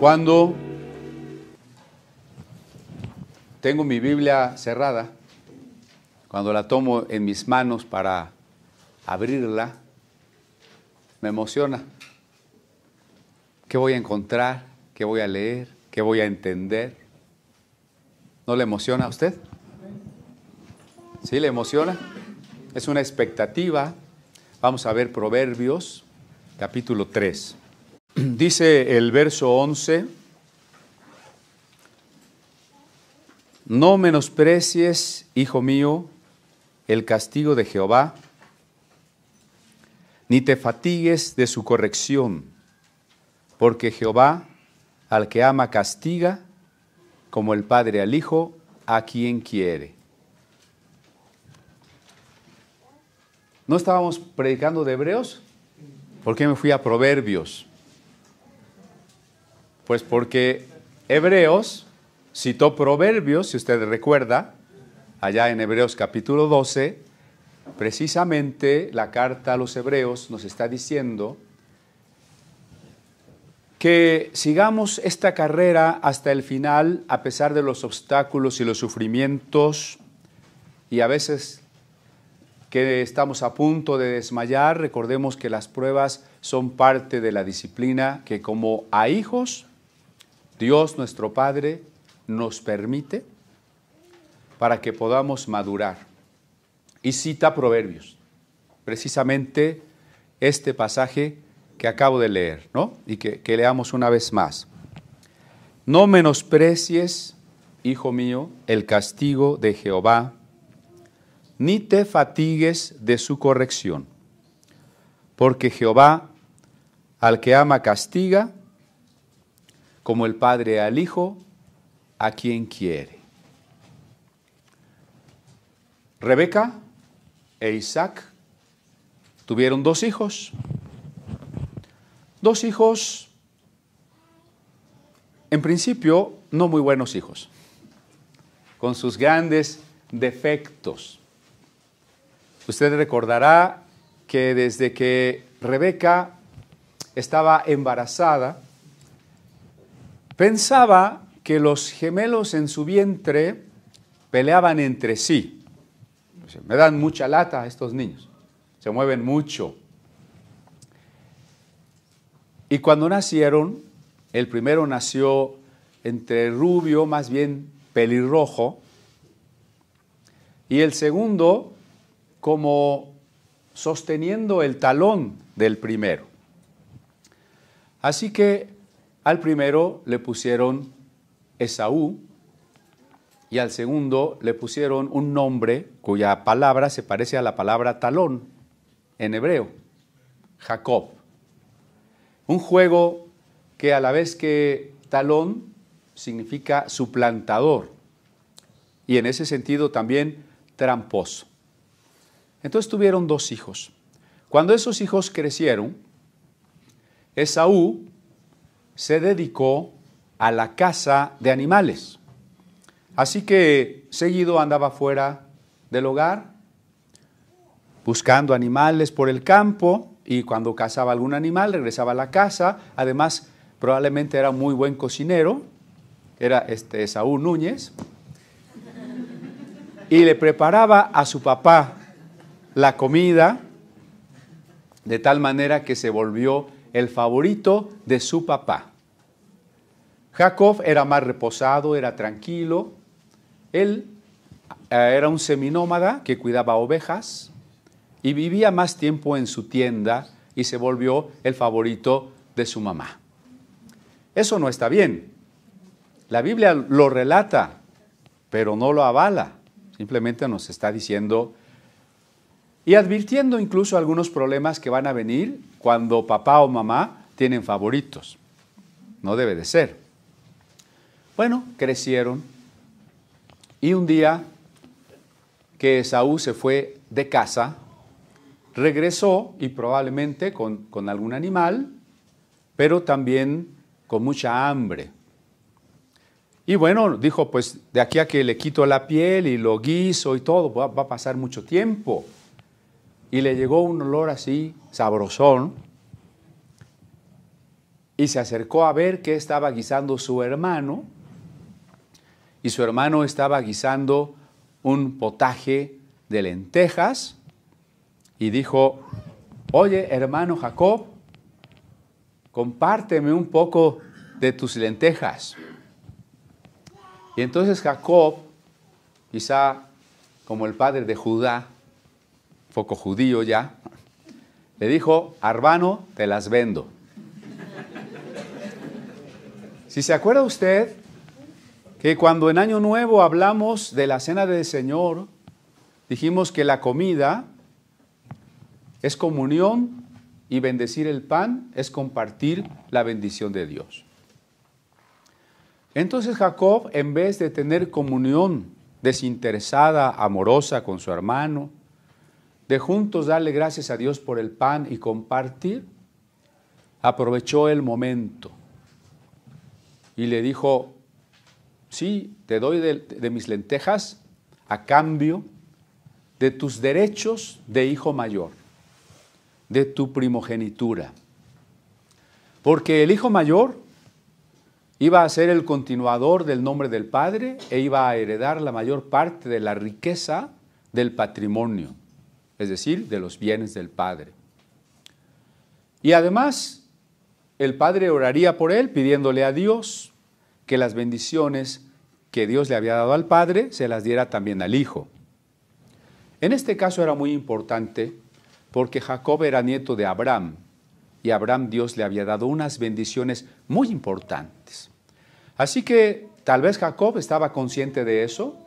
Cuando tengo mi Biblia cerrada, cuando la tomo en mis manos para abrirla, me emociona. ¿Qué voy a encontrar? ¿Qué voy a leer? ¿Qué voy a entender? ¿No le emociona a usted? ¿Sí le emociona? Es una expectativa. Vamos a ver Proverbios, capítulo 3. Dice el verso 11, no menosprecies, hijo mío, el castigo de Jehová, ni te fatigues de su corrección, porque Jehová al que ama castiga, como el padre al hijo, a quien quiere. ¿No estábamos predicando de Hebreos? ¿Por qué me fui a Proverbios? Pues porque Hebreos citó Proverbios, si usted recuerda, allá en Hebreos capítulo 12, precisamente la carta a los Hebreos nos está diciendo que sigamos esta carrera hasta el final, a pesar de los obstáculos y los sufrimientos, y a veces que estamos a punto de desmayar. Recordemos que las pruebas son parte de la disciplina que como a hijos, Dios nuestro Padre nos permite para que podamos madurar. Y cita Proverbios, precisamente este pasaje que acabo de leer, ¿no? Y que leamos una vez más. No menosprecies, hijo mío, el castigo de Jehová, ni te fatigues de su corrección, porque Jehová al que ama castiga, como el padre al hijo, a quien quiere. Rebeca e Isaac tuvieron dos hijos. Dos hijos, en principio, no muy buenos hijos, con sus grandes defectos. Usted recordará que desde que Rebeca estaba embarazada, pensaba que los gemelos en su vientre peleaban entre sí. Me dan mucha lata estos niños, se mueven mucho. Y cuando nacieron, el primero nació entre rubio, más bien pelirrojo, y el segundo como sosteniendo el talón del primero. Así que al primero le pusieron Esaú y al segundo le pusieron un nombre cuya palabra se parece a la palabra talón en hebreo, Jacob. Un juego que a la vez que talón significa suplantador y en ese sentido también tramposo. Entonces tuvieron dos hijos. Cuando esos hijos crecieron, Esaú se dedicó a la caza de animales. Así que seguido andaba fuera del hogar, buscando animales por el campo, y cuando cazaba algún animal regresaba a la casa. Además, probablemente era muy buen cocinero, era Esaú Núñez, y le preparaba a su papá la comida de tal manera que se volvió el favorito de su papá. Jacob era más reposado, era tranquilo. Él era un seminómada que cuidaba ovejas y vivía más tiempo en su tienda y se volvió el favorito de su mamá. Eso no está bien. La Biblia lo relata, pero no lo avala. Simplemente nos está diciendo y advirtiendo incluso algunos problemas que van a venir cuando papá o mamá tienen favoritos. No debe de ser. Bueno, crecieron y un día que Esaú se fue de casa, regresó y probablemente con algún animal, pero también con mucha hambre. Y bueno, dijo, pues de aquí a que le quito la piel y lo guiso y todo, va a pasar mucho tiempo. Y le llegó un olor así, sabrosón. y se acercó a ver qué estaba guisando su hermano, y su hermano estaba guisando un potaje de lentejas, y dijo: oye, hermano Jacob, compárteme un poco de tus lentejas. Y entonces Jacob, quizá como el padre de Judá, poco judío ya, le dijo: hermano, te las vendo. Si se acuerda usted que cuando en Año Nuevo hablamos de la Cena del Señor, dijimos que la comida es comunión y bendecir el pan es compartir la bendición de Dios. Entonces Jacob, en vez de tener comunión desinteresada, amorosa con su hermano, de juntos darle gracias a Dios por el pan y compartir, aprovechó el momento y le dijo: sí, te doy de mis lentejas a cambio de tus derechos de hijo mayor, de tu primogenitura. Porque el hijo mayor iba a ser el continuador del nombre del padre e iba a heredar la mayor parte de la riqueza del patrimonio, es decir, de los bienes del padre. Y además, el padre oraría por él pidiéndole a Dios que las bendiciones que Dios le había dado al padre se las diera también al hijo. En este caso era muy importante porque Jacob era nieto de Abraham y a Abraham Dios le había dado unas bendiciones muy importantes. Así que tal vez Jacob estaba consciente de eso.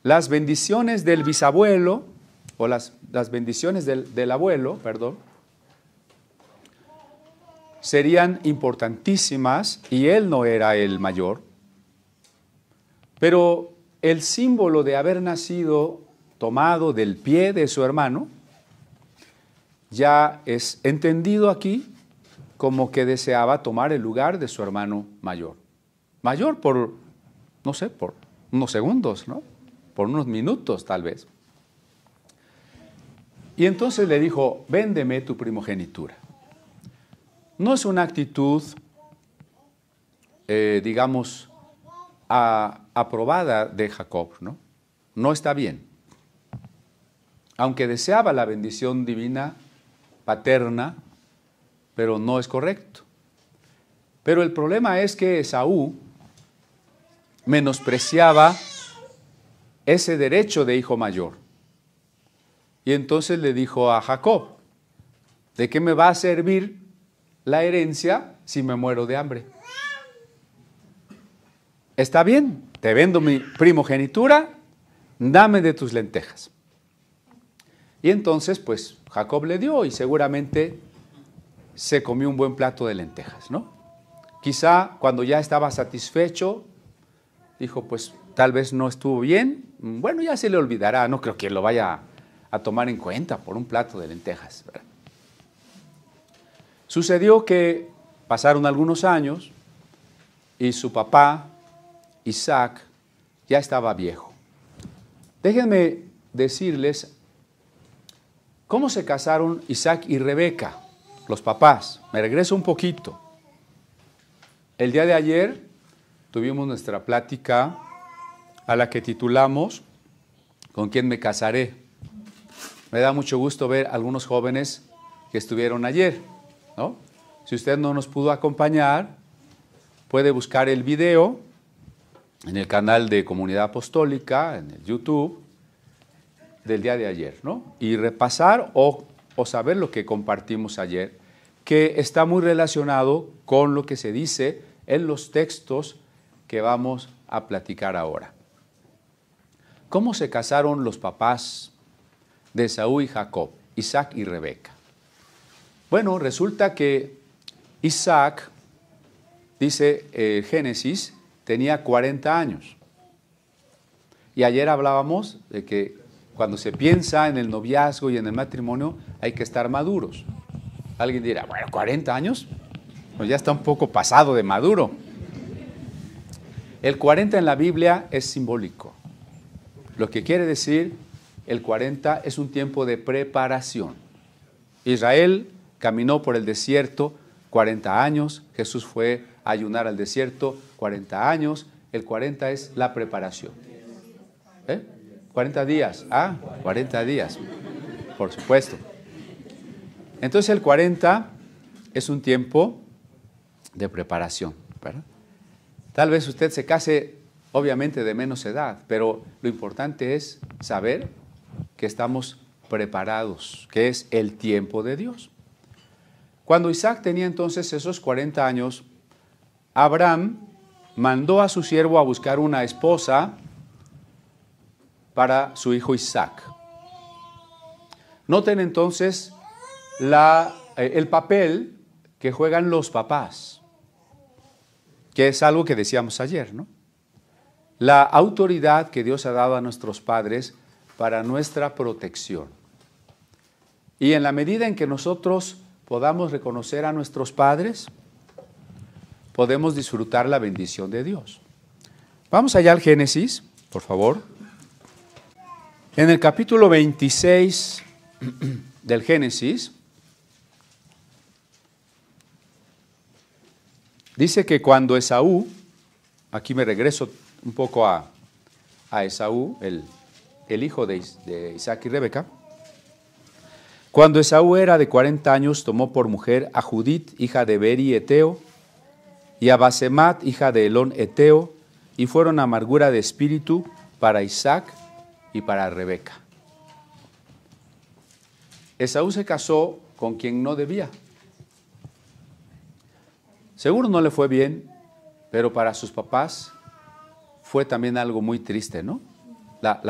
Las bendiciones del bisabuelo o las bendiciones del abuelo, serían importantísimas y él no era el mayor. Pero el símbolo de haber nacido tomado del pie de su hermano ya es entendido aquí como que deseaba tomar el lugar de su hermano mayor. Mayor por, no sé, por unos segundos, ¿no? Por unos minutos tal vez. Y entonces le dijo: véndeme tu primogenitura. No es una actitud, digamos, aprobada de Jacob, ¿no? No está bien. Aunque deseaba la bendición divina paterna, pero no es correcto. Pero el problema es que Esaú menospreciaba ese derecho de hijo mayor. Y entonces le dijo a Jacob: ¿de qué me va a servir la herencia si me muero de hambre? Está bien, te vendo mi primogenitura, dame de tus lentejas. Y entonces, pues, Jacob le dio y seguramente se comió un buen plato de lentejas, ¿no? Quizá cuando ya estaba satisfecho, dijo: pues, tal vez no estuvo bien, bueno, ya se le olvidará, no creo que lo vaya a tomar en cuenta por un plato de lentejas, ¿verdad? Sucedió que pasaron algunos años y su papá, Isaac, ya estaba viejo. Déjenme decirles cómo se casaron Isaac y Rebeca, los papás. Me regreso un poquito. El día de ayer tuvimos nuestra plática a la que titulamos ¿Con quién me casaré? Me da mucho gusto ver a algunos jóvenes que estuvieron ayer, ¿no? Si usted no nos pudo acompañar, puede buscar el video en el canal de Comunidad Apostólica, en el YouTube, del día de ayer, ¿no? Y repasar o saber lo que compartimos ayer, que está muy relacionado con lo que se dice en los textos que vamos a platicar ahora. ¿Cómo se casaron los papás de Esaú y Jacob, Isaac y Rebeca? Bueno, resulta que Isaac, dice Génesis, tenía 40 años. Y ayer hablábamos de que cuando se piensa en el noviazgo y en el matrimonio hay que estar maduros. Alguien dirá: bueno, 40 años, pues ya está un poco pasado de maduro. El 40 en la Biblia es simbólico. Lo que quiere decir, el 40 es un tiempo de preparación. Israel caminó por el desierto 40 años. Jesús fue a ayunar al desierto 40 años. El 40 es la preparación. 40 días. 40 días. Por supuesto. Entonces el 40 es un tiempo de preparación, ¿verdad? Tal vez usted se case, obviamente, de menos edad, pero lo importante es saber que estamos preparados, que es el tiempo de Dios. Cuando Isaac tenía entonces esos 40 años, Abraham mandó a su siervo a buscar una esposa para su hijo Isaac. Noten entonces el papel que juegan los papás, que es algo que decíamos ayer, ¿no? La autoridad que Dios ha dado a nuestros padres para nuestra protección. Y en la medida en que nosotros podamos reconocer a nuestros padres, podemos disfrutar la bendición de Dios. Vamos allá al Génesis, por favor. En el capítulo 26 del Génesis, dice que cuando Esaú, aquí me regreso un poco a Esaú, el hijo de Isaac y Rebeca, cuando Esaú era de 40 años, tomó por mujer a Judit, hija de Beri Eteo, y a Basemat, hija de Elón Eteo, y fueron amargura de espíritu para Isaac y para Rebeca. Esaú se casó con quien no debía. Seguro no le fue bien, pero para sus papás fue también algo muy triste, ¿no?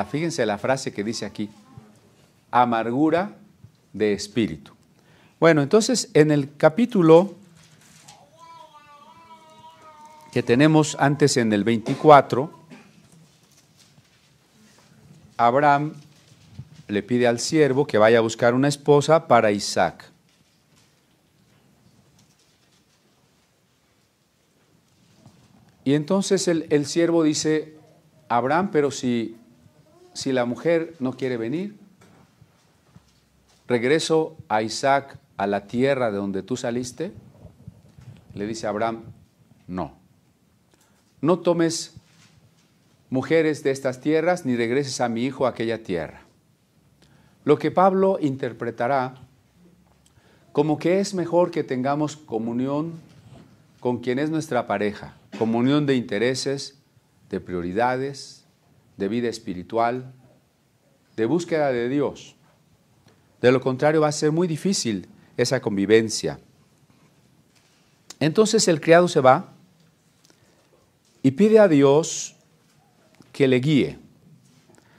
Fíjense la frase que dice aquí, amargura de espíritu. Bueno, entonces en el capítulo que tenemos antes en el 24, Abraham le pide al siervo que vaya a buscar una esposa para Isaac. Y entonces el siervo dice, Abraham, pero si la mujer no quiere venir, regreso a Isaac a la tierra de donde tú saliste. Le dice a Abraham, no tomes mujeres de estas tierras ni regreses a mi hijo a aquella tierra. Lo que Pablo interpretará como que es mejor que tengamos comunión con quien es nuestra pareja, comunión de intereses, de prioridades, de vida espiritual, de búsqueda de Dios. De lo contrario va a ser muy difícil esa convivencia. Entonces el criado se va y pide a Dios que le guíe.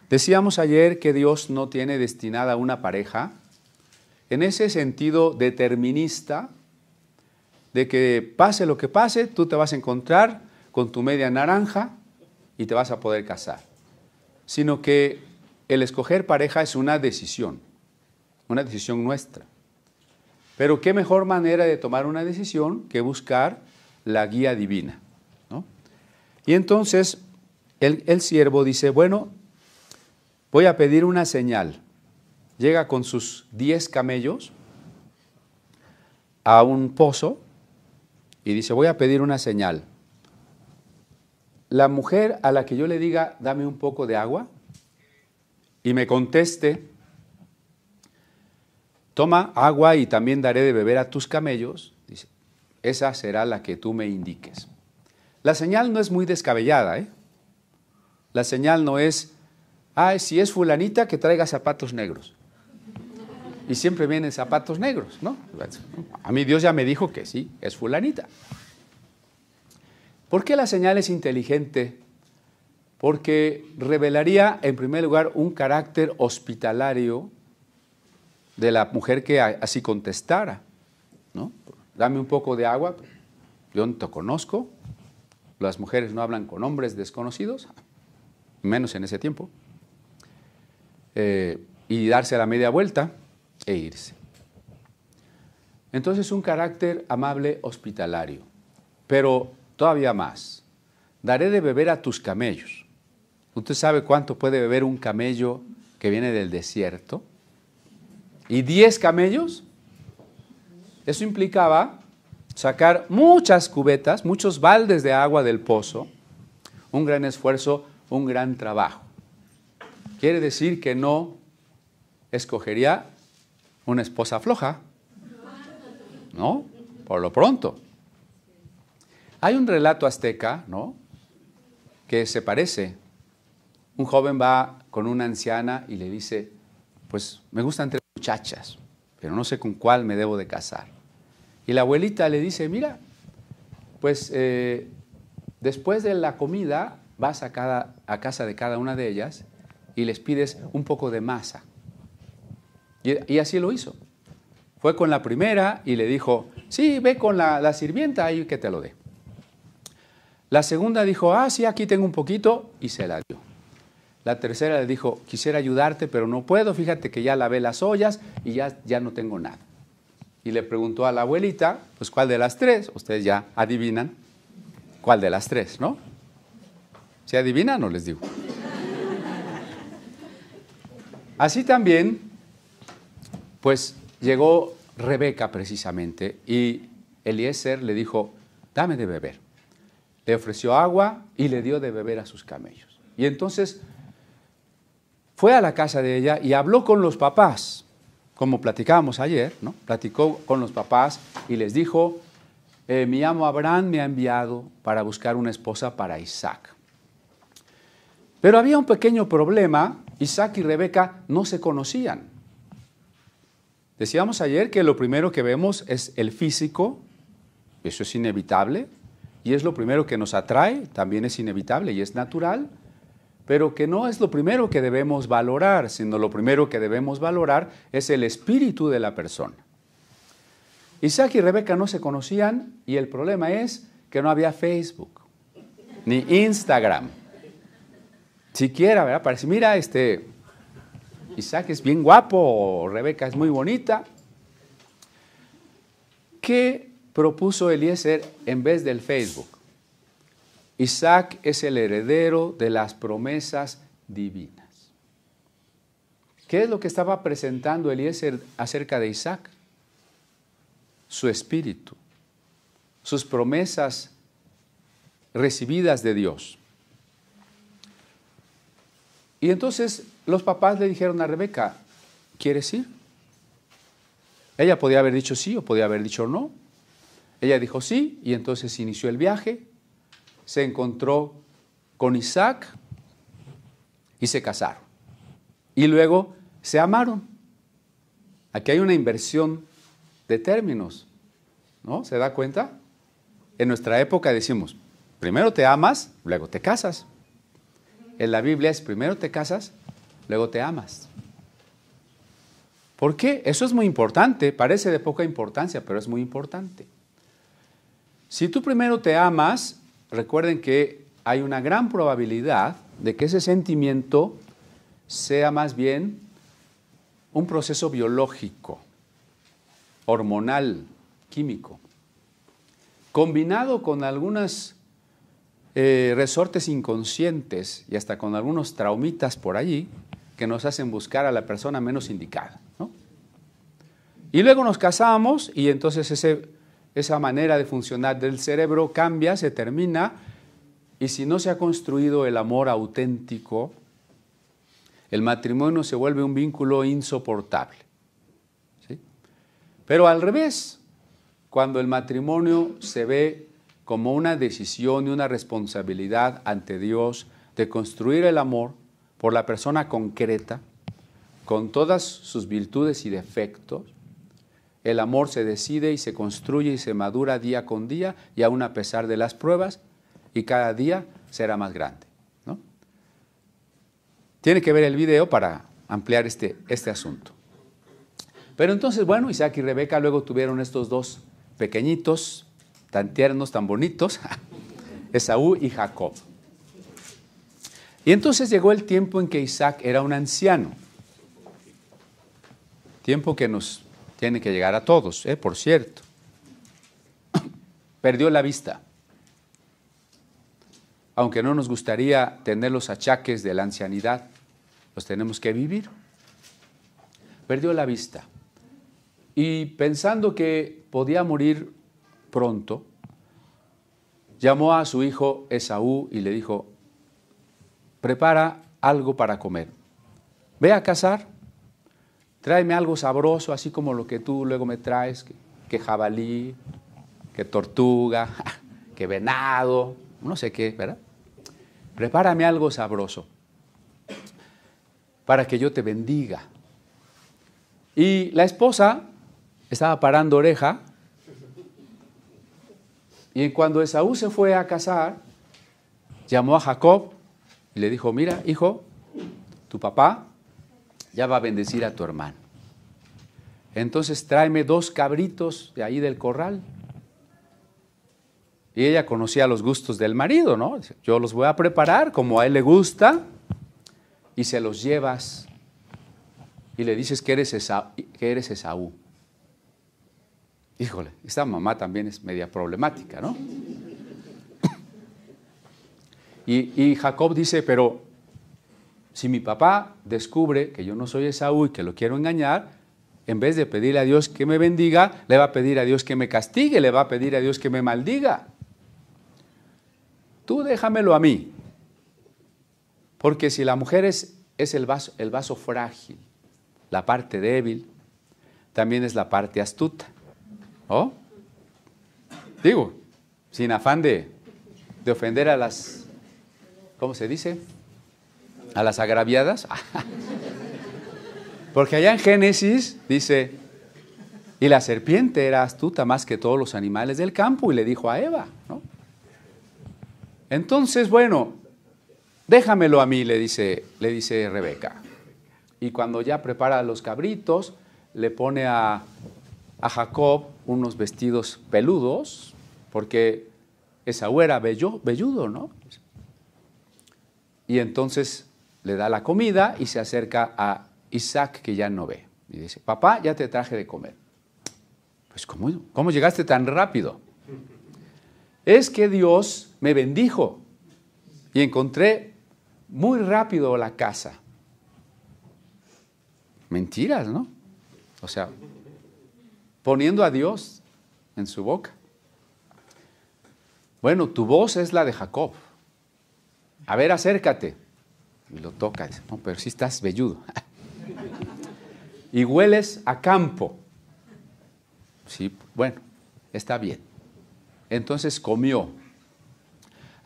Decíamos ayer que Dios no tiene destinada una pareja en ese sentido determinista de que pase lo que pase, tú te vas a encontrar con tu media naranja y te vas a poder casar. Sino que el escoger pareja es una decisión nuestra. Pero qué mejor manera de tomar una decisión que buscar la guía divina, ¿no? Y entonces el siervo dice, bueno, voy a pedir una señal. Llega con sus 10 camellos a un pozo y dice, voy a pedir una señal. La mujer a la que yo le diga, dame un poco de agua, y me conteste, toma agua y también daré de beber a tus camellos, dice, esa será la que tú me indiques. La señal no es muy descabellada, La señal no es, si es fulanita, que traiga zapatos negros. Y siempre vienen zapatos negros, ¿no? A mí Dios ya me dijo que sí, es fulanita. ¿Por qué la señal es inteligente? Porque revelaría, en primer lugar, un carácter hospitalario de la mujer que así contestara, ¿no? Dame un poco de agua, yo no te conozco, las mujeres no hablan con hombres desconocidos, menos en ese tiempo, y darse la media vuelta e irse. Entonces un carácter amable hospitalario, pero todavía más, daré de beber a tus camellos. ¿Usted sabe cuánto puede beber un camello que viene del desierto? ¿Y 10 camellos? Eso implicaba sacar muchas cubetas, muchos baldes de agua del pozo, un gran esfuerzo, un gran trabajo. Quiere decir que no escogería una esposa floja, ¿no? Por lo pronto. Hay un relato azteca, ¿no?, que se parece. Un joven va con una anciana y le dice, pues me gustan 3 muchachas, pero no sé con cuál me debo de casar. Y la abuelita le dice, mira, pues después de la comida vas a casa de cada una de ellas y les pides un poco de masa. Y así lo hizo. Fue con la primera y le dijo, sí, ve con la sirvienta ahí que te lo dé. La segunda dijo, sí, aquí tengo un poquito, y se la dio. La tercera le dijo, quisiera ayudarte, pero no puedo, fíjate que ya lavé las ollas y ya no tengo nada. Y le preguntó a la abuelita, pues, ¿cuál de las 3? Ustedes ya adivinan cuál de las 3, ¿no? ¿Se adivinan o les digo? Así también, pues, llegó Rebeca precisamente y Eliezer le dijo, dame de beber. Le ofreció agua y le dio de beber a sus camellos. Y entonces fue a la casa de ella y habló con los papás, como platicábamos ayer, ¿no? Platicó con los papás y les dijo, mi amo Abraham me ha enviado para buscar una esposa para Isaac. Pero había un pequeño problema, Isaac y Rebeca no se conocían. Decíamos ayer que lo primero que vemos es el físico, eso es inevitable, y es lo primero que nos atrae, también es inevitable y es natural, pero que no es lo primero que debemos valorar, sino lo primero que debemos valorar es el espíritu de la persona. Isaac y Rebeca no se conocían y el problema es que no había Facebook, ni Instagram, siquiera, ¿verdad? Parece, mira, Isaac es bien guapo, Rebeca es muy bonita. ¿Qué propuso Eliezer en vez del Facebook? Isaac es el heredero de las promesas divinas. ¿Qué es lo que estaba presentando Eliezer acerca de Isaac? Su espíritu, sus promesas recibidas de Dios. Y entonces los papás le dijeron a Rebeca, ¿quieres ir? Ella podía haber dicho sí o podía haber dicho no. Ella dijo sí y entonces inició el viaje, se encontró con Isaac y se casaron. Y luego se amaron. Aquí hay una inversión de términos, ¿no? ¿Se da cuenta? En nuestra época decimos, primero te amas, luego te casas. En la Biblia es primero te casas, luego te amas. ¿Por qué? Eso es muy importante, parece de poca importancia, pero es muy importante. Si tú primero te amas, recuerden que hay una gran probabilidad de que ese sentimiento sea más bien un proceso biológico, hormonal, químico, combinado con algunas resortes inconscientes y hasta con algunos traumitas por allí que nos hacen buscar a la persona menos indicada, ¿no? Y luego nos casamos y entonces esa manera de funcionar del cerebro cambia, se termina, y si no se ha construido el amor auténtico, el matrimonio se vuelve un vínculo insoportable, ¿sí? Pero al revés, cuando el matrimonio se ve como una decisión y una responsabilidad ante Dios de construir el amor por la persona concreta, con todas sus virtudes y defectos, el amor se decide y se construye y se madura día con día y aún a pesar de las pruebas, y cada día será más grande, ¿no? Tiene que ver el video para ampliar este asunto. Pero entonces, bueno, Isaac y Rebeca luego tuvieron estos 2 pequeñitos, tan tiernos, tan bonitos, Esaú y Jacob. Y entonces llegó el tiempo en que Isaac era un anciano, tiempo que nos tiene que llegar a todos, por cierto. Perdió la vista. Aunque no nos gustaría tener los achaques de la ancianidad, los tenemos que vivir. Perdió la vista. Y pensando que podía morir pronto, llamó a su hijo Esaú y le dijo, prepara algo para comer. Ve a cazar, tráeme algo sabroso, así como lo que tú luego me traes, que jabalí, que tortuga, que venado, no sé qué, ¿verdad? Prepárame algo sabroso para que yo te bendiga. Y la esposa estaba parando oreja, y cuando Esaú se fue a cazar, llamó a Jacob y le dijo, mira, hijo, tu papá ya va a bendecir a tu hermano. Entonces tráeme 2 cabritos de ahí del corral. Y ella conocía los gustos del marido, ¿no? Yo los voy a preparar como a él le gusta y se los llevas y le dices que eres Esaú. Híjole, esta mamá también es media problemática, ¿no? Y Jacob dice, pero si mi papá descubre que yo no soy Esaú y que lo quiero engañar, en vez de pedirle a Dios que me bendiga, le va a pedir a Dios que me castigue, le va a pedir a Dios que me maldiga. Tú déjamelo a mí, porque si la mujer es el vaso frágil, la parte débil, también es la parte astuta. ¿Oh? Digo, sin afán de ofender a las, ¿cómo se dice? A las agraviadas. Porque allá en Génesis dice, y la serpiente era astuta más que todos los animales del campo, y le dijo a Eva, ¿no? Entonces, bueno, déjamelo a mí, le dice Rebeca. Y cuando ya prepara los cabritos, le pone a Jacob unos vestidos peludos, porque Esaú era velludo, ¿no? Y entonces le da la comida y se acerca a Isaac, que ya no ve. Y dice, papá, ya te traje de comer. Pues, ¿cómo llegaste tan rápido? Es que Dios me bendijo y encontré muy rápido la casa. Mentiras, ¿no? O sea, poniendo a Dios en su boca. Bueno, tu voz es la de Jacob. A ver, acércate. Y lo toca. Dice, no, pero sí estás velludo. Y hueles a campo. Sí, bueno, está bien. Entonces comió.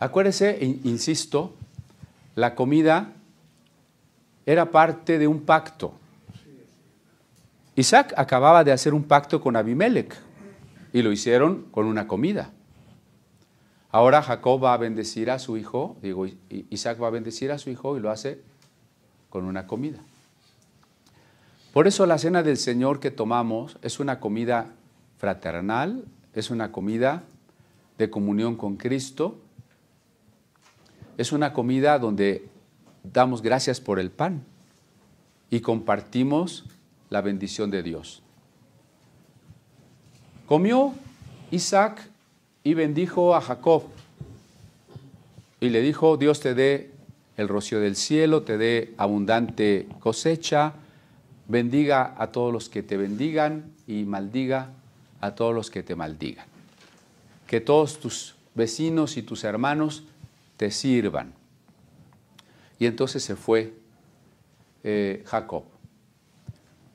Acuérdese, insisto, la comida era parte de un pacto. Isaac acababa de hacer un pacto con Abimelech y lo hicieron con una comida. Ahora Jacob va a bendecir a su hijo, Isaac va a bendecir a su hijo y lo hace con una comida. Por eso la cena del Señor que tomamos es una comida fraternal, es una comida de comunión con Cristo, es una comida donde damos gracias por el pan y compartimos la bendición de Dios. Comió Isaac y bendijo a Jacob y le dijo, Dios te dé el rocío del cielo, te dé abundante cosecha, bendiga a todos los que te bendigan y maldiga a todos los que te maldigan. Que todos tus vecinos y tus hermanos te sirvan. Y entonces se fue Jacob.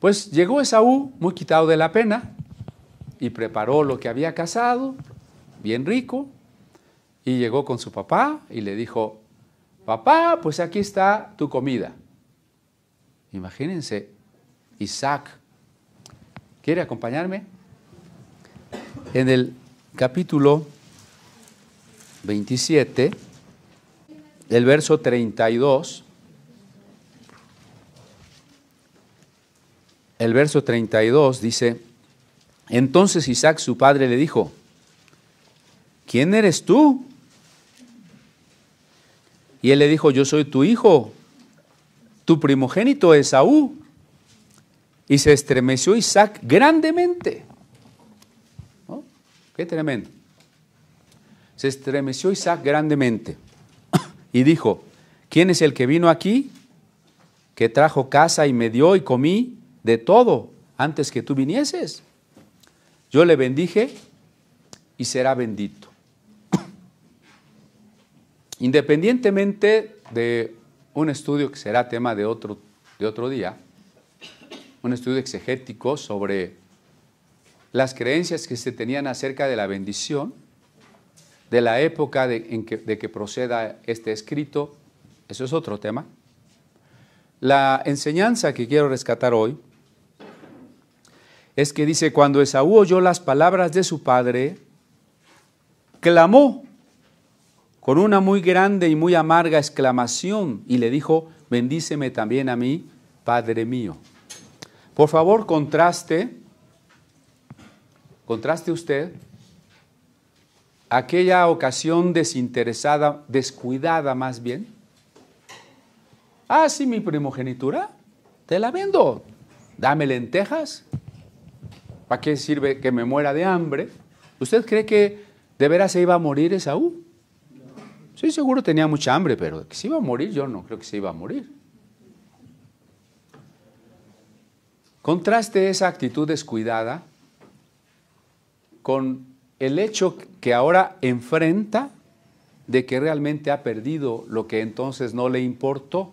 Pues llegó Esaú muy quitado de la pena y preparó lo que había cazado, bien rico, y llegó con su papá y le dijo, papá, pues aquí está tu comida. Imagínense, Isaac, ¿quiere acompañarme? En el capítulo 27, el verso 32, el verso 32 dice, entonces Isaac su padre le dijo, ¿quién eres tú? Y él le dijo, yo soy tu hijo, tu primogénito Esaú. Y se estremeció Isaac grandemente. ¿No? Qué tremendo. Se estremeció Isaac grandemente y dijo, ¿quién es el que vino aquí? Que trajo casa y me dio y comí de todo antes que tú vinieses. Yo le bendije y será bendito. Independientemente de un estudio que será tema de otro día, un estudio exegético sobre las creencias que se tenían acerca de la bendición, de la época de que proceda este escrito, eso es otro tema. La enseñanza que quiero rescatar hoy es que dice, cuando Esaú oyó las palabras de su padre, clamó con una muy grande y muy amarga exclamación y le dijo, bendíceme también a mí, Padre mío. Por favor, contraste usted aquella ocasión desinteresada, descuidada más bien. Ah, sí, mi primogenitura, te la vendo. Dame lentejas. ¿Para qué sirve que me muera de hambre? ¿Usted cree que de veras se iba a morir Esaú? Sí, seguro tenía mucha hambre, pero que se iba a morir, yo no creo que se iba a morir. Contraste esa actitud descuidada con el hecho que ahora enfrenta de que realmente ha perdido lo que entonces no le importó.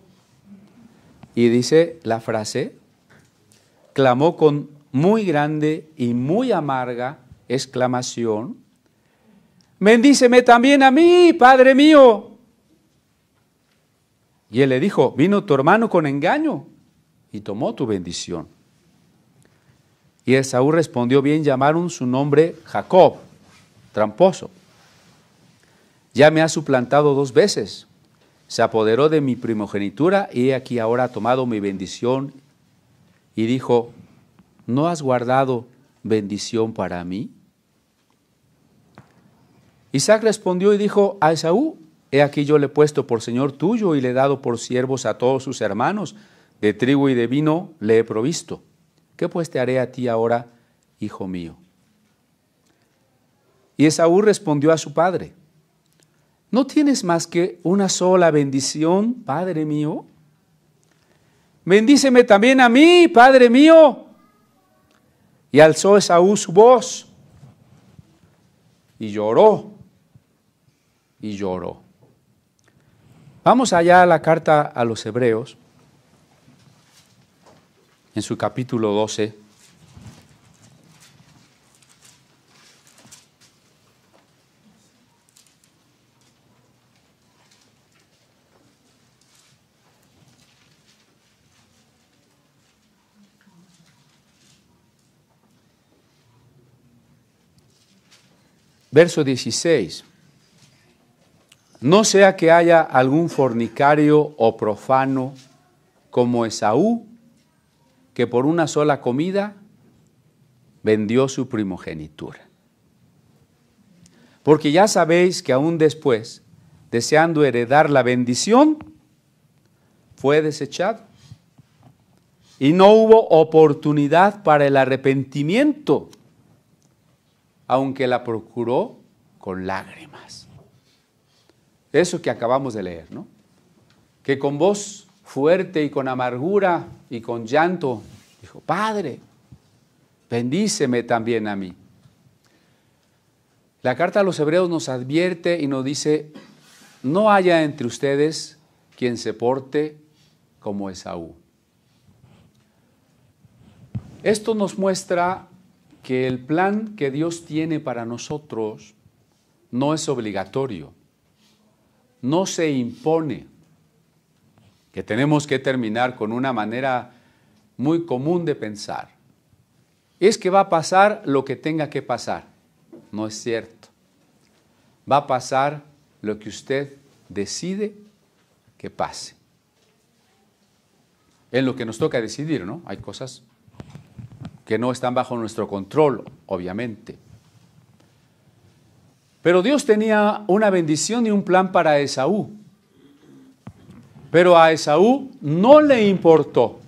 Y dice la frase, clamó con muy grande y muy amarga exclamación, bendíceme también a mí, Padre mío. Y él le dijo, vino tu hermano con engaño y tomó tu bendición. Y Esaú respondió, bien llamaron su nombre Jacob, tramposo. Ya me ha suplantado 2 veces. Se apoderó de mi primogenitura y he aquí ahora ha tomado mi bendición. Y dijo, ¿no has guardado bendición para mí? Isaac respondió y dijo a Esaú, he aquí yo le he puesto por señor tuyo y le he dado por siervos a todos sus hermanos, de trigo y de vino le he provisto. ¿Qué pues te haré a ti ahora, hijo mío? Y Esaú respondió a su padre, ¿no tienes más que una sola bendición, Padre mío? Bendíceme también a mí, Padre mío. Y alzó Esaú su voz y lloró. Y lloró. Vamos allá a la carta a los Hebreos, en su capítulo 12. Verso 16. No sea que haya algún fornicario o profano como Esaú, que por una sola comida vendió su primogenitura. Porque ya sabéis que aún después, deseando heredar la bendición, fue desechado. Y no hubo oportunidad para el arrepentimiento, aunque la procuró con lágrimas. Eso que acabamos de leer, ¿no? Que con voz fuerte y con amargura y con llanto dijo, Padre, bendíceme también a mí. La carta a los Hebreos nos advierte y nos dice, no haya entre ustedes quien se porte como Esaú. Esto nos muestra que el plan que Dios tiene para nosotros no es obligatorio, no se impone, que tenemos que terminar con una manera muy común de pensar. Es que va a pasar lo que tenga que pasar. No es cierto. Va a pasar lo que usted decide que pase. Es lo que nos toca decidir, ¿no? Hay cosas que no están bajo nuestro control, obviamente. Pero Dios tenía una bendición y un plan para Esaú. Pero a Esaú no le importó.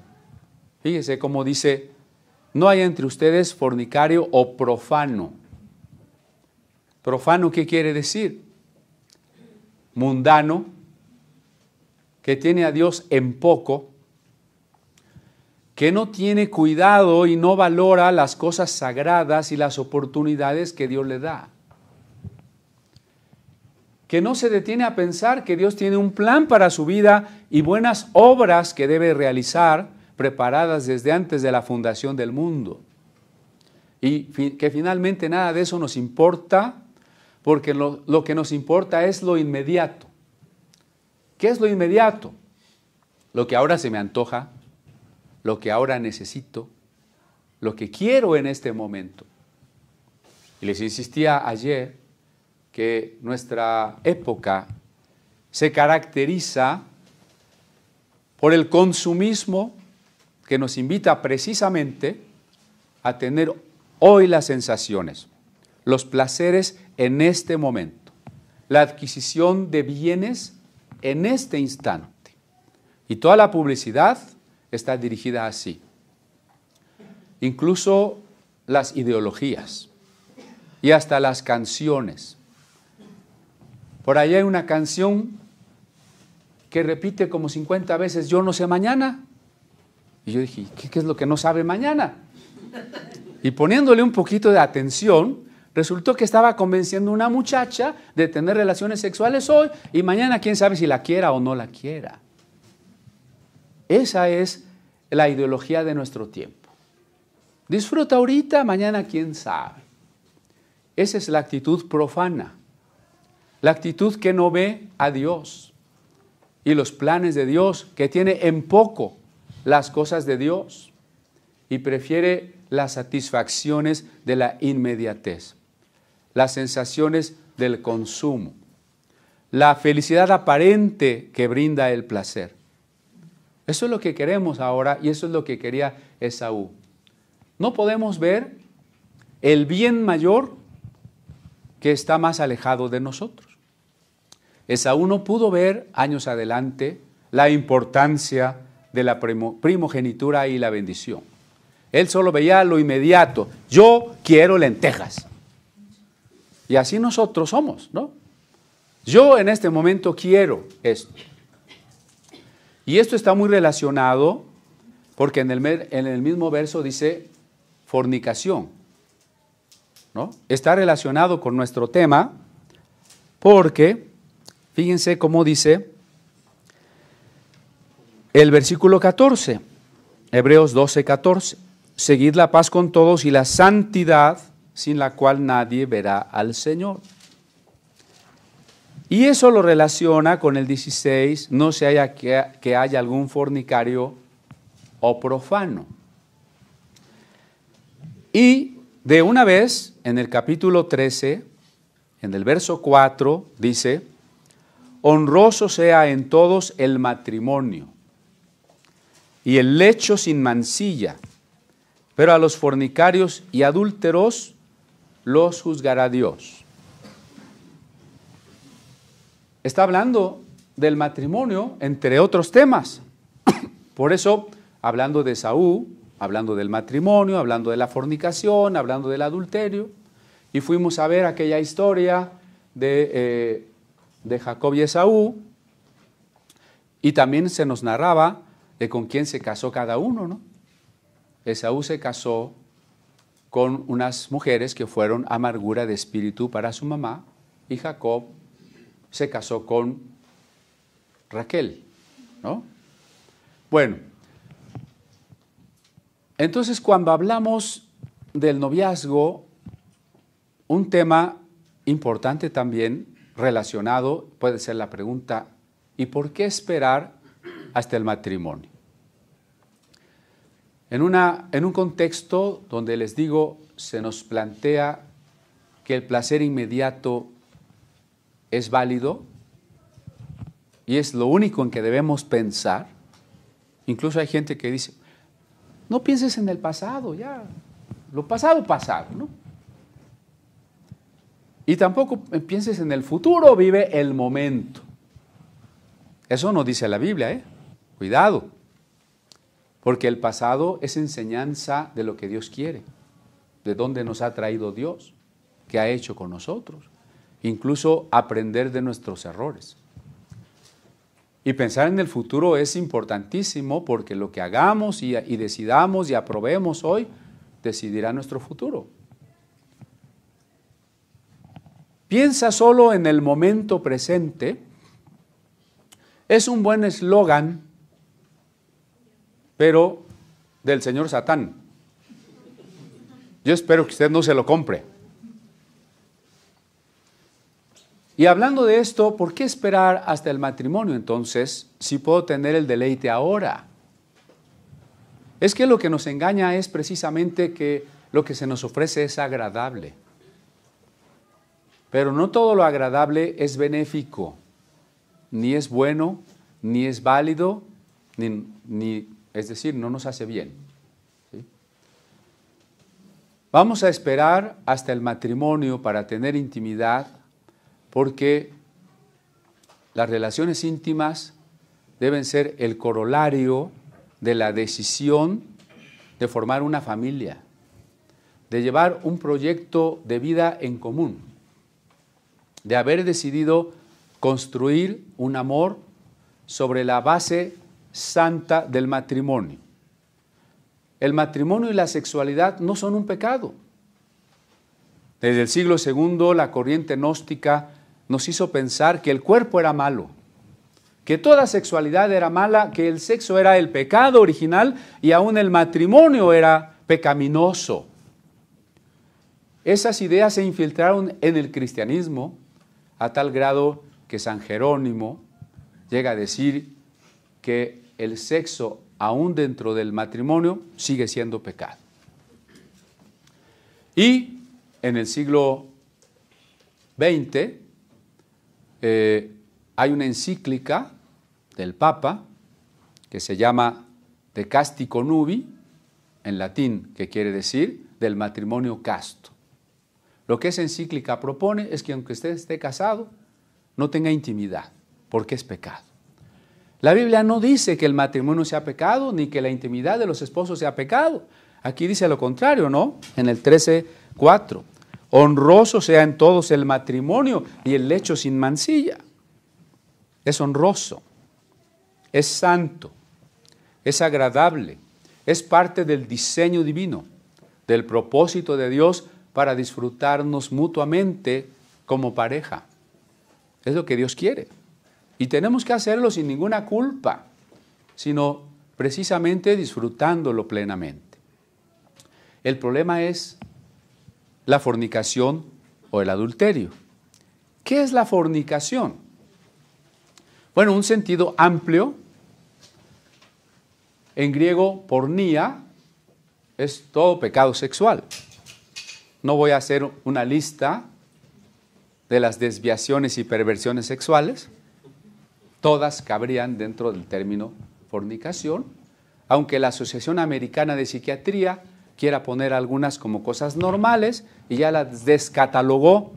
Fíjese cómo dice, no hay entre ustedes fornicario o profano. ¿Profano qué quiere decir? Mundano, que tiene a Dios en poco, que no tiene cuidado y no valora las cosas sagradas y las oportunidades que Dios le da. que no se detiene a pensar que Dios tiene un plan para su vida y buenas obras que debe realizar, preparadas desde antes de la fundación del mundo. Y que finalmente nada de eso nos importa, porque lo que nos importa es lo inmediato. ¿Qué es lo inmediato? Lo que ahora se me antoja, lo que ahora necesito, lo que quiero en este momento. Y les insistía ayer que nuestra época se caracteriza por el consumismo que nos invita precisamente a tener hoy las sensaciones, los placeres en este momento, la adquisición de bienes en este instante. Y toda la publicidad está dirigida así. Incluso las ideologías y hasta las canciones. Por ahí hay una canción que repite como 50 veces, yo no sé mañana. Y yo dije, ¿qué es lo que no sabe mañana? Y poniéndole un poquito de atención, resultó que estaba convenciendo a una muchacha de tener relaciones sexuales hoy y mañana quién sabe si la quiera o no la quiera. Esa es la ideología de nuestro tiempo. Disfruta ahorita, mañana quién sabe. Esa es la actitud profana, la actitud que no ve a Dios y los planes de Dios, que tiene en poco las cosas de Dios y prefiere las satisfacciones de la inmediatez, las sensaciones del consumo, la felicidad aparente que brinda el placer. Eso es lo que queremos ahora y eso es lo que quería Esaú. No podemos ver el bien mayor que está más alejado de nosotros. Esaú no pudo ver años adelante la importancia de la primogenitura y la bendición. Él solo veía lo inmediato. Yo quiero lentejas. Y así nosotros somos, ¿no? Yo en este momento quiero esto. Y esto está muy relacionado porque en el mismo verso dice fornicación, ¿no? Está relacionado con nuestro tema porque, fíjense cómo dice el versículo 14, Hebreos 12, 14. Seguid la paz con todos y la santidad, sin la cual nadie verá al Señor. Y eso lo relaciona con el 16, no se haya que haya algún fornicario o profano. Y de una vez, en el capítulo 13, en el verso 4, dice, honroso sea en todos el matrimonio y el lecho sin mancilla, pero a los fornicarios y adúlteros los juzgará Dios. Está hablando del matrimonio, entre otros temas. Por eso, hablando de Esaú, hablando del matrimonio, hablando de la fornicación, hablando del adulterio, y fuimos a ver aquella historia de Jacob y Esaú, y también se nos narraba de con quién se casó cada uno, ¿no? Esaú se casó con unas mujeres que fueron amargura de espíritu para su mamá, y Jacob se casó con Raquel, ¿no? Bueno, entonces cuando hablamos del noviazgo, un tema importante también relacionado puede ser la pregunta, ¿y por qué esperar hasta el matrimonio? En un contexto donde les digo, se nos plantea que el placer inmediato es válido y es lo único en que debemos pensar. Incluso hay gente que dice, no pienses en el pasado, ya, lo pasado, pasado, ¿no? Y tampoco pienses en el futuro, vive el momento. Eso no dice la Biblia, ¿eh? Cuidado, porque el pasado es enseñanza de lo que Dios quiere, de dónde nos ha traído Dios, qué ha hecho con nosotros. Incluso aprender de nuestros errores. Y pensar en el futuro es importantísimo porque lo que hagamos y decidamos y aprobemos hoy decidirá nuestro futuro. piensa solo en el momento presente, es un buen eslogan, pero del señor Satán. Yo espero que usted no se lo compre. Y hablando de esto, ¿por qué esperar hasta el matrimonio entonces, si puedo tener el deleite ahora? Es que lo que nos engaña es precisamente que lo que se nos ofrece es agradable. Pero no todo lo agradable es benéfico, ni es bueno, ni es válido, es decir, no nos hace bien. ¿Sí? Vamos a esperar hasta el matrimonio para tener intimidad, porque las relaciones íntimas deben ser el corolario de la decisión de formar una familia, de llevar un proyecto de vida en común, de haber decidido construir un amor sobre la base santa del matrimonio. El matrimonio y la sexualidad no son un pecado. Desde el siglo II, la corriente gnóstica nos hizo pensar que el cuerpo era malo, que toda sexualidad era mala, que el sexo era el pecado original y aún el matrimonio era pecaminoso. Esas ideas se infiltraron en el cristianismo a tal grado que San Jerónimo llega a decir que el sexo, aún dentro del matrimonio, sigue siendo pecado. Y en el siglo XX hay una encíclica del Papa que se llama De Casti Connubii, en latín, que quiere decir del matrimonio casto. Lo que esa encíclica propone es que aunque usted esté casado, no tenga intimidad, porque es pecado. La Biblia no dice que el matrimonio sea pecado, ni que la intimidad de los esposos sea pecado. Aquí dice lo contrario, ¿no? En el 13:4. Honroso sea en todos el matrimonio y el lecho sin mancilla. Es honroso, es santo, es agradable, es parte del diseño divino, del propósito de Dios para disfrutarnos mutuamente como pareja. Es lo que Dios quiere. Y tenemos que hacerlo sin ninguna culpa, sino precisamente disfrutándolo plenamente. El problema es la fornicación o el adulterio. ¿Qué es la fornicación? Bueno, un sentido amplio. En griego, pornía es todo pecado sexual. No voy a hacer una lista de las desviaciones y perversiones sexuales. Todas cabrían dentro del término fornicación, aunque la Asociación Americana de Psiquiatría quiera poner algunas como cosas normales y ya las descatalogó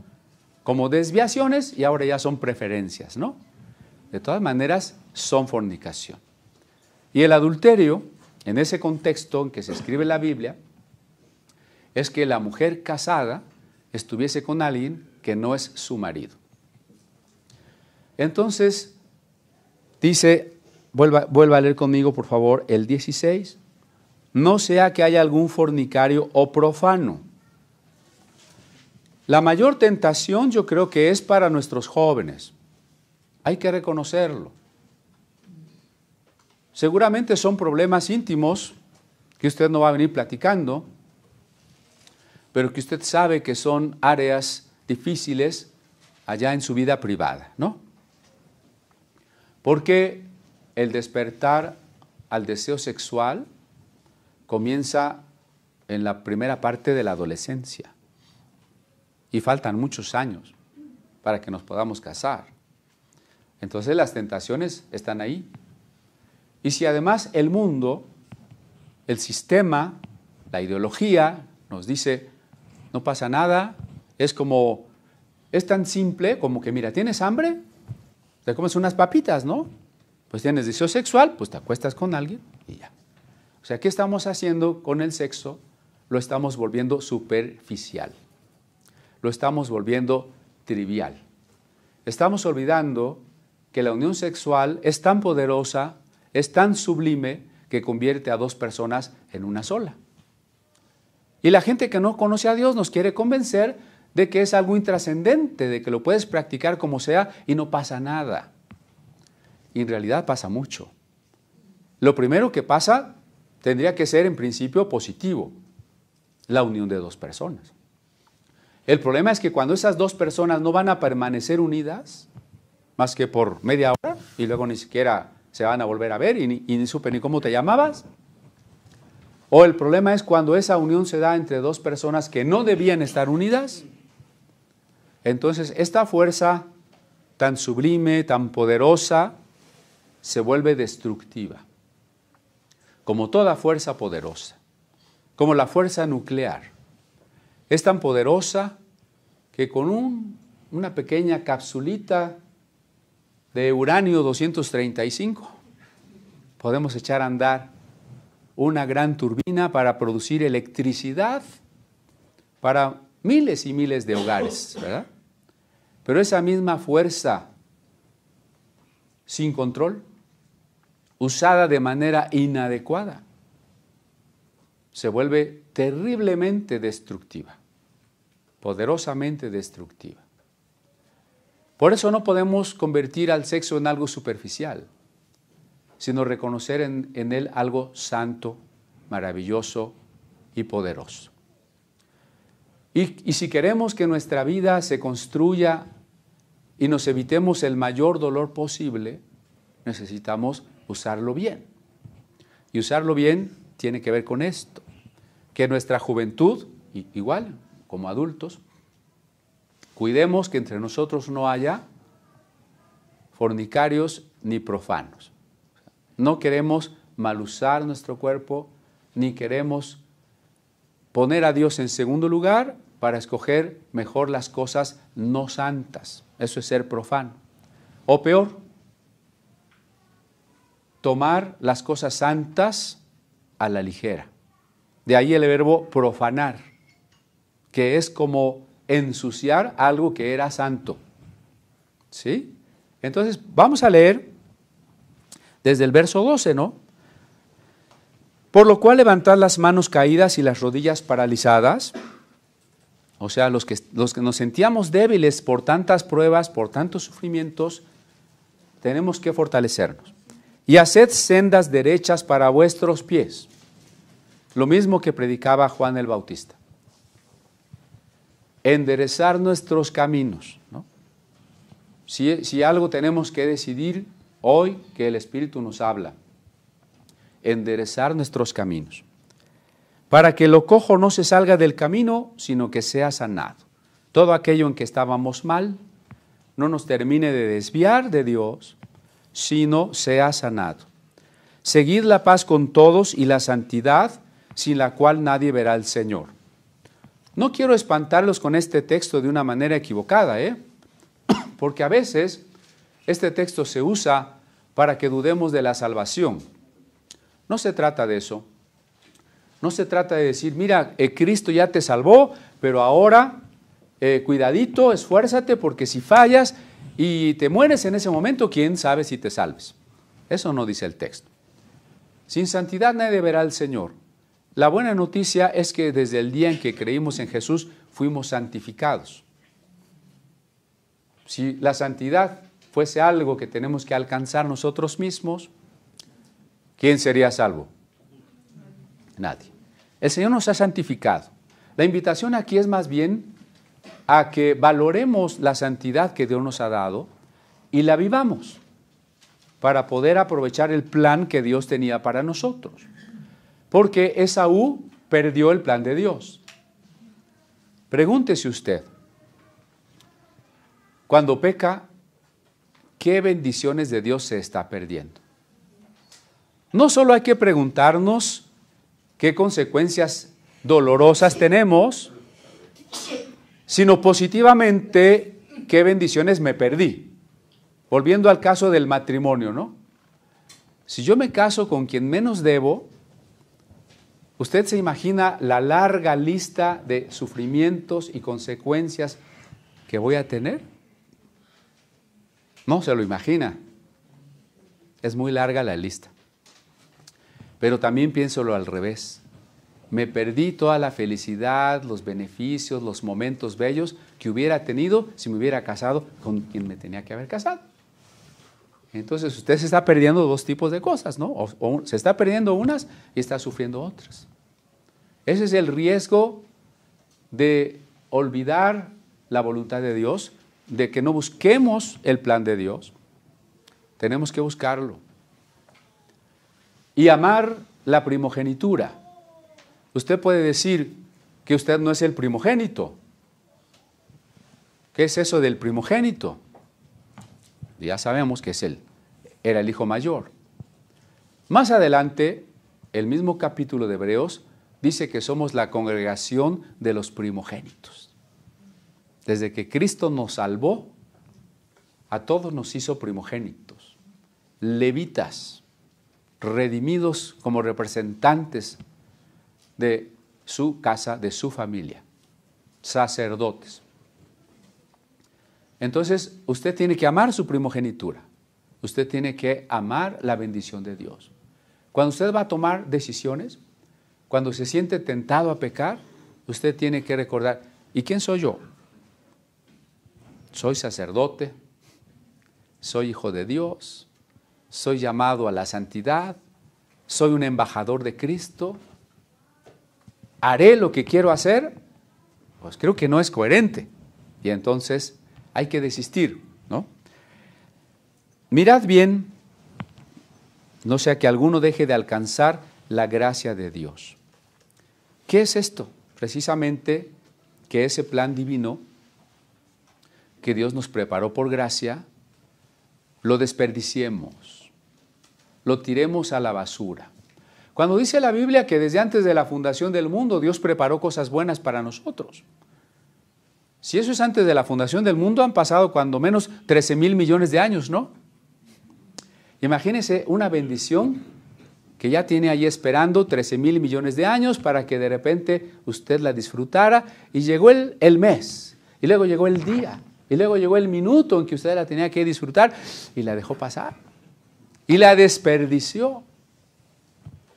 como desviaciones y ahora ya son preferencias, ¿no? De todas maneras, son fornicación. Y el adulterio, en ese contexto en que se escribe la Biblia, es que la mujer casada estuviese con alguien que no es su marido. Entonces, dice, vuelva a leer conmigo, por favor, el 16. No sea que haya algún fornicario o profano. La mayor tentación yo creo que es para nuestros jóvenes. Hay que reconocerlo. Seguramente son problemas íntimos que usted no va a venir platicando, pero que usted sabe que son áreas difíciles allá en su vida privada, ¿no? Porque el despertar al deseo sexual comienza en la primera parte de la adolescencia y faltan muchos años para que nos podamos casar. Entonces las tentaciones están ahí. Y si además el mundo, el sistema, la ideología nos dice, no pasa nada, es tan simple como que, mira, ¿tienes hambre? Te comes unas papitas, ¿no? Pues tienes deseo sexual, pues te acuestas con alguien y ya. O sea, ¿qué estamos haciendo con el sexo? Lo estamos volviendo superficial. Lo estamos volviendo trivial. Estamos olvidando que la unión sexual es tan poderosa, es tan sublime, que convierte a dos personas en una sola. Y la gente que no conoce a Dios nos quiere convencer de que es algo intrascendente, de que lo puedes practicar como sea y no pasa nada. Y en realidad pasa mucho. Lo primero que pasa tendría que ser en principio positivo, la unión de dos personas. El problema es que cuando esas dos personas no van a permanecer unidas, más que por media hora, y luego ni siquiera se van a volver a ver y ni supe ni cómo te llamabas, o el problema es cuando esa unión se da entre dos personas que no debían estar unidas, entonces esta fuerza tan sublime, tan poderosa, se vuelve destructiva, como toda fuerza poderosa, como la fuerza nuclear. Es tan poderosa que con una pequeña capsulita de uranio 235 podemos echar a andar una gran turbina para producir electricidad para miles y miles de hogares, ¿verdad? Pero esa misma fuerza sin control, usada de manera inadecuada, se vuelve terriblemente destructiva, poderosamente destructiva. Por eso no podemos convertir al sexo en algo superficial, sino reconocer en él algo santo, maravilloso y poderoso. Y si queremos que nuestra vida se construya y nos evitemos el mayor dolor posible, necesitamos usarlo bien. Y usarlo bien tiene que ver con esto, que nuestra juventud, igual como adultos, cuidemos que entre nosotros no haya fornicarios ni profanos. No queremos mal usar nuestro cuerpo, ni queremos poner a Dios en segundo lugar para escoger mejor las cosas no santas. Eso es ser profano. O peor, tomar las cosas santas a la ligera. De ahí el verbo profanar, que es como ensuciar algo que era santo. ¿Sí? Entonces, vamos a leer desde el verso 12, ¿no? Por lo cual levantad las manos caídas y las rodillas paralizadas, o sea, los que nos sentíamos débiles por tantas pruebas, por tantos sufrimientos, tenemos que fortalecernos. Y haced sendas derechas para vuestros pies, lo mismo que predicaba Juan el Bautista. Enderezar nuestros caminos, ¿no? Si algo tenemos que decidir hoy, que el Espíritu nos habla, enderezar nuestros caminos, para que lo cojo no se salga del camino, sino que sea sanado. Todo aquello en que estábamos mal, no nos termine de desviar de Dios, sino sea sanado. Seguid la paz con todos y la santidad, sin la cual nadie verá al Señor. No quiero espantarlos con este texto de una manera equivocada, porque a veces este texto se usa para que dudemos de la salvación. No se trata de eso. No se trata de decir, mira, Cristo ya te salvó, pero ahora cuidadito, esfuérzate, porque si fallas y te mueres en ese momento, ¿quién sabe si te salves? Eso no dice el texto. Sin santidad nadie verá al Señor. La buena noticia es que desde el día en que creímos en Jesús, fuimos santificados. Si la santidad fuese algo que tenemos que alcanzar nosotros mismos, ¿quién sería salvo? Nadie. El Señor nos ha santificado. La invitación aquí es más bien a que valoremos la santidad que Dios nos ha dado y la vivamos para poder aprovechar el plan que Dios tenía para nosotros. Porque Esaú perdió el plan de Dios. Pregúntese usted, cuando peca, ¿qué bendiciones de Dios se está perdiendo? No solo hay que preguntarnos qué consecuencias dolorosas tenemos, sino positivamente qué bendiciones me perdí. Volviendo al caso del matrimonio, ¿no? Si yo me caso con quien menos debo, ¿usted se imagina la larga lista de sufrimientos y consecuencias que voy a tener? No se lo imagina. Es muy larga la lista. Pero también piénselo al revés. Me perdí toda la felicidad, los beneficios, los momentos bellos que hubiera tenido si me hubiera casado con quien me tenía que haber casado. Entonces usted se está perdiendo dos tipos de cosas, ¿no? O se está perdiendo unas y está sufriendo otras. Ese es el riesgo de olvidar la voluntad de Dios, de que no busquemos el plan de Dios. Tenemos que buscarlo. Y amar la primogenitura. Usted puede decir que usted no es el primogénito. ¿Qué es eso del primogénito? Ya sabemos que era el hijo mayor. Más adelante, el mismo capítulo de Hebreos dice que somos la congregación de los primogénitos. Desde que Cristo nos salvó, a todos nos hizo primogénitos, levitas, redimidos como representantes de su casa, de su familia, sacerdotes. Entonces, usted tiene que amar su primogenitura. Usted tiene que amar la bendición de Dios. Cuando usted va a tomar decisiones, cuando se siente tentado a pecar, usted tiene que recordar, ¿y quién soy yo? Soy sacerdote, soy hijo de Dios, soy llamado a la santidad, soy un embajador de Cristo, haré lo que quiero hacer. Pues creo que no es coherente. Y entonces hay que desistir, ¿no? Mirad bien, no sea que alguno deje de alcanzar la gracia de Dios. ¿Qué es esto? Precisamente que ese plan divino que Dios nos preparó por gracia, lo desperdiciemos, lo tiremos a la basura. Cuando dice la Biblia que desde antes de la fundación del mundo Dios preparó cosas buenas para nosotros. Si eso es antes de la fundación del mundo, han pasado cuando menos 13,000 millones de años, ¿no? Imagínese una bendición que ya tiene ahí esperando 13,000 millones de años para que de repente usted la disfrutara, y llegó el mes, y luego llegó el día, y luego llegó el minuto en que usted la tenía que disfrutar y la dejó pasar y la desperdició.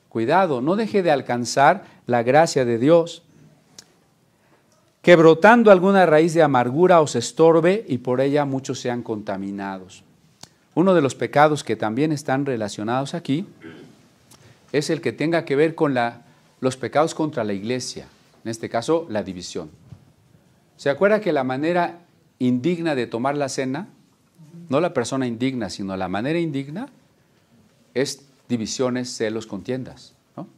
Cuidado, no deje de alcanzar la gracia de Dios. Que brotando alguna raíz de amargura os estorbe y por ella muchos sean contaminados. Uno de los pecados que también están relacionados aquí es el que tenga que ver con los pecados contra la iglesia, en este caso la división. ¿Se acuerda que la manera indigna de tomar la cena, no la persona indigna, sino la manera indigna, es divisiones, celos, contiendas, ¿no?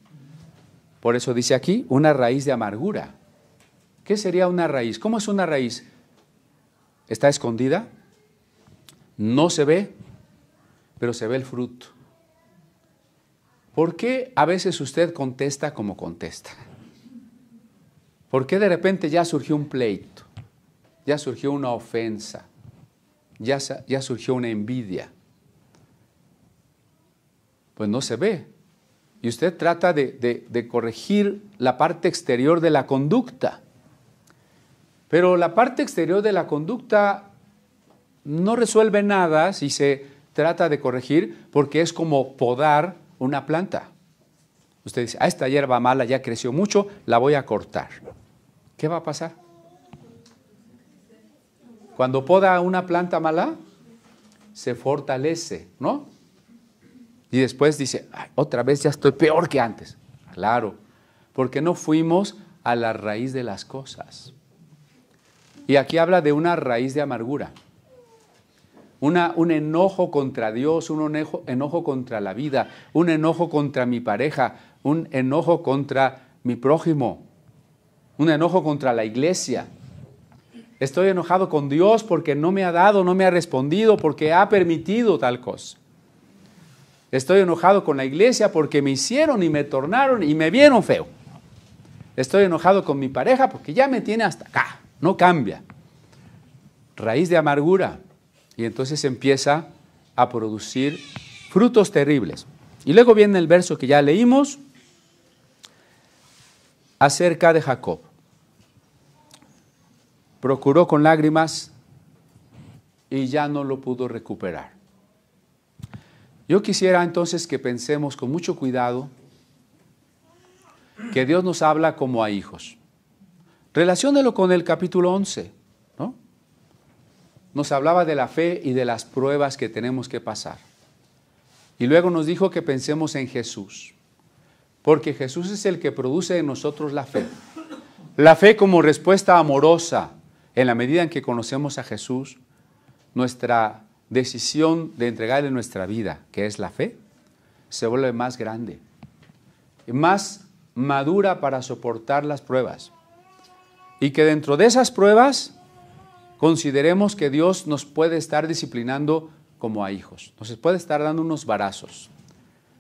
Por eso dice aquí, una raíz de amargura. ¿Qué sería una raíz? ¿Cómo es una raíz? ¿Está escondida? No se ve, pero se ve el fruto. ¿Por qué a veces usted contesta como contesta? ¿Por qué de repente ya surgió un pleito? Ya surgió una ofensa, ya surgió una envidia. Pues no se ve. Y usted trata de corregir la parte exterior de la conducta. Pero la parte exterior de la conducta no resuelve nada si se trata de corregir, porque es como podar una planta. Usted dice, esta hierba mala ya creció mucho, la voy a cortar. ¿Qué va a pasar? Cuando poda una planta mala, se fortalece, ¿no? Y después dice, ay, otra vez ya estoy peor que antes. Claro, porque no fuimos a la raíz de las cosas. Y aquí habla de una raíz de amargura. Un enojo contra Dios, un enojo contra la vida, un enojo contra mi pareja, un enojo contra mi prójimo, un enojo contra la iglesia. Estoy enojado con Dios porque no me ha dado, no me ha respondido, porque ha permitido tal cosa. Estoy enojado con la iglesia porque me hicieron y me tornaron y me vieron feo. Estoy enojado con mi pareja porque ya me tiene hasta acá, no cambia. Raíz de amargura. Y entonces empieza a producir frutos terribles. Y luego viene el verso que ya leímos acerca de Jacob. Procuró con lágrimas y ya no lo pudo recuperar. Yo quisiera entonces que pensemos con mucho cuidado que Dios nos habla como a hijos. Relaciónelo con el capítulo 11, ¿no? Nos hablaba de la fe y de las pruebas que tenemos que pasar. Y luego nos dijo que pensemos en Jesús, porque Jesús es el que produce en nosotros la fe. La fe como respuesta amorosa. En la medida en que conocemos a Jesús, nuestra decisión de entregarle nuestra vida, que es la fe, se vuelve más grande, más madura para soportar las pruebas. Y que dentro de esas pruebas consideremos que Dios nos puede estar disciplinando como a hijos. Nos puede estar dando unos varazos,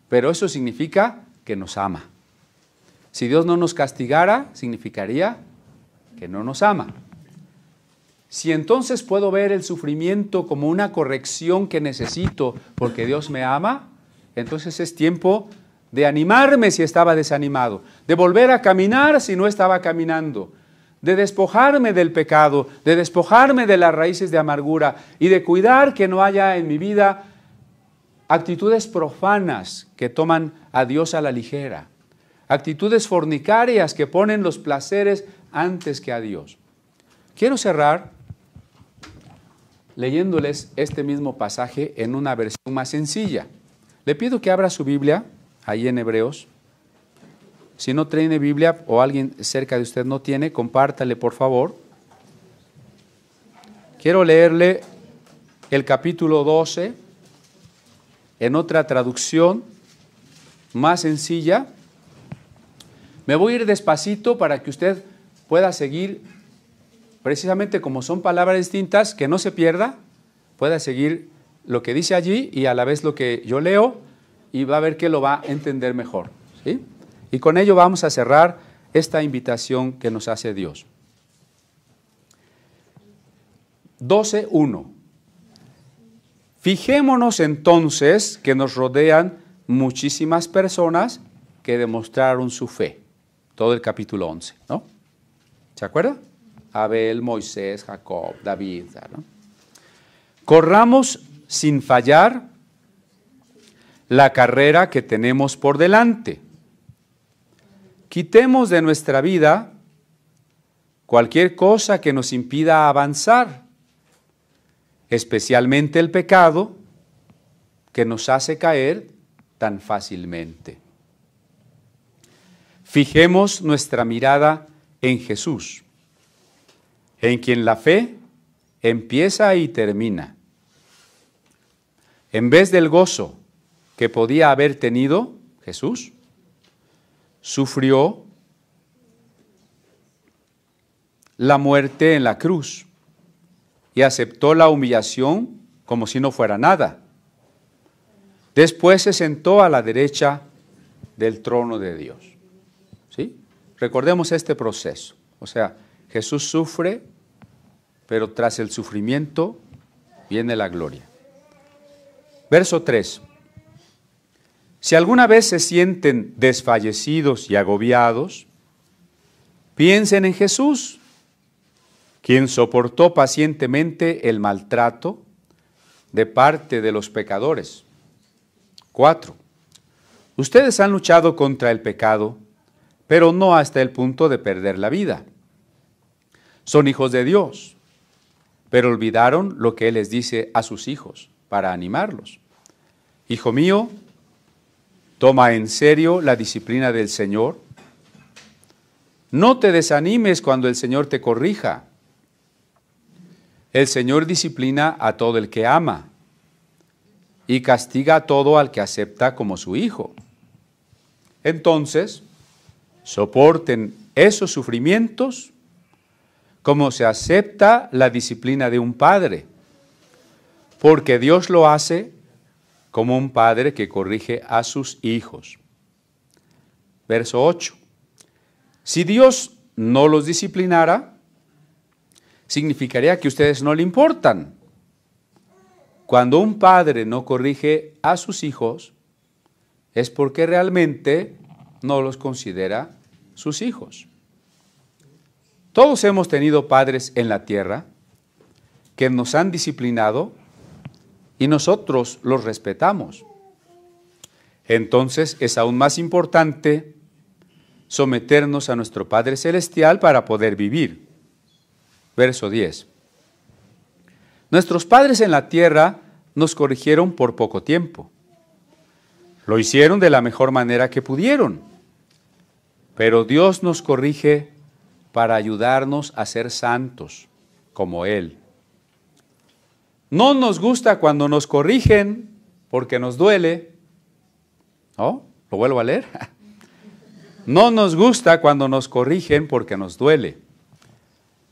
pero eso significa que nos ama. Si Dios no nos castigara, significaría que no nos ama. Si entonces puedo ver el sufrimiento como una corrección que necesito porque Dios me ama, entonces es tiempo de animarme si estaba desanimado, de volver a caminar si no estaba caminando, de despojarme del pecado, de despojarme de las raíces de amargura y de cuidar que no haya en mi vida actitudes profanas que toman a Dios a la ligera, actitudes fornicarias que ponen los placeres antes que a Dios. Quiero cerrar leyéndoles este mismo pasaje en una versión más sencilla. Le pido que abra su Biblia, ahí en Hebreos. Si no tiene Biblia o alguien cerca de usted no tiene, compártale por favor. Quiero leerle el capítulo 12 en otra traducción más sencilla. Me voy a ir despacito para que usted pueda seguir, precisamente como son palabras distintas, que no se pierda, pueda seguir lo que dice allí y a la vez lo que yo leo, y va a ver que lo va a entender mejor, ¿sí? Y con ello vamos a cerrar esta invitación que nos hace Dios. 12:1. Fijémonos entonces que nos rodean muchísimas personas que demostraron su fe. Todo el capítulo 11, ¿no? ¿Se acuerda? Abel, Moisés, Jacob, David, ¿no? Corramos sin fallar la carrera que tenemos por delante. Quitemos de nuestra vida cualquier cosa que nos impida avanzar, especialmente el pecado que nos hace caer tan fácilmente. Fijemos nuestra mirada en Jesús, en quien la fe empieza y termina. En vez del gozo que podía haber tenido Jesús, sufrió la muerte en la cruz y aceptó la humillación como si no fuera nada. Después se sentó a la derecha del trono de Dios. ¿Sí? Recordemos este proceso. O sea, Jesús sufre, pero tras el sufrimiento viene la gloria. Verso 3. Si alguna vez se sienten desfallecidos y agobiados, piensen en Jesús, quien soportó pacientemente el maltrato de parte de los pecadores. 4. Ustedes han luchado contra el pecado, pero no hasta el punto de perder la vida. Son hijos de Dios, pero olvidaron lo que Él les dice a sus hijos para animarlos. Hijo mío, toma en serio la disciplina del Señor. No te desanimes cuando el Señor te corrija. El Señor disciplina a todo el que ama y castiga a todo al que acepta como su hijo. Entonces, soporten esos sufrimientos como se acepta la disciplina de un padre, porque Dios lo hace como un padre que corrige a sus hijos. Verso 8. Si Dios no los disciplinara, significaría que ustedes no le importan. Cuando un padre no corrige a sus hijos, es porque realmente no los considera sus hijos. Todos hemos tenido padres en la tierra que nos han disciplinado y nosotros los respetamos. Entonces es aún más importante someternos a nuestro Padre Celestial para poder vivir. Verso 10. Nuestros padres en la tierra nos corrigieron por poco tiempo. Lo hicieron de la mejor manera que pudieron. Pero Dios nos corrige para ayudarnos a ser santos, como Él. No nos gusta cuando nos corrigen porque nos duele. ¿Oh? ¿Lo vuelvo a leer? No nos gusta cuando nos corrigen porque nos duele.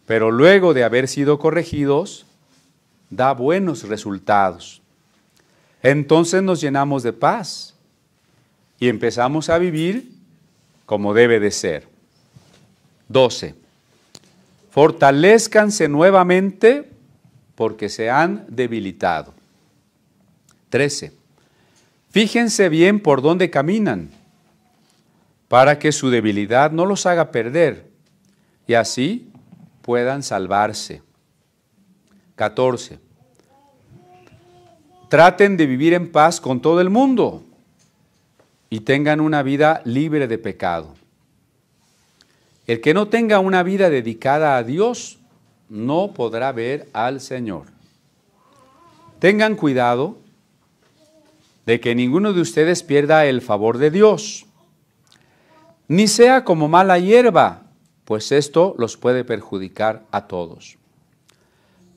Pero luego de haber sido corregidos, da buenos resultados. Entonces nos llenamos de paz y empezamos a vivir como debe de ser. 12. Fortalézcanse nuevamente porque se han debilitado. 13. Fíjense bien por dónde caminan, para que su debilidad no los haga perder y así puedan salvarse. 14. Traten de vivir en paz con todo el mundo y tengan una vida libre de pecado. El que no tenga una vida dedicada a Dios no podrá ver al Señor. Tengan cuidado de que ninguno de ustedes pierda el favor de Dios, ni sea como mala hierba, pues esto los puede perjudicar a todos.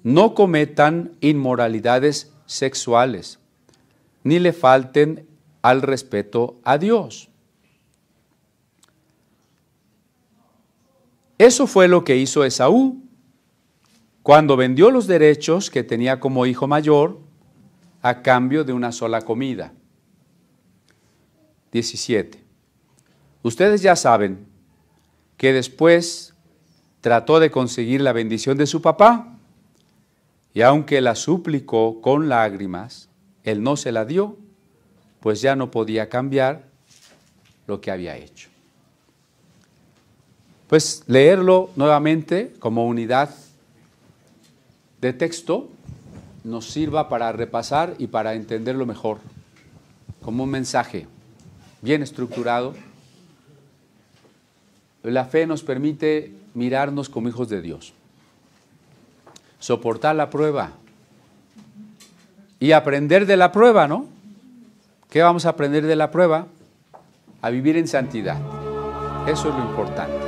No cometan inmoralidades sexuales, ni le falten al respeto a Dios. Eso fue lo que hizo Esaú cuando vendió los derechos que tenía como hijo mayor a cambio de una sola comida. 17. Ustedes ya saben que después trató de conseguir la bendición de su papá y aunque la suplicó con lágrimas, él no se la dio, pues ya no podía cambiar lo que había hecho. Pues leerlo nuevamente como unidad de texto nos sirva para repasar y para entenderlo mejor, como un mensaje bien estructurado. La fe nos permite mirarnos como hijos de Dios, soportar la prueba y aprender de la prueba, ¿no? ¿Qué vamos a aprender de la prueba? A vivir en santidad. Eso es lo importante.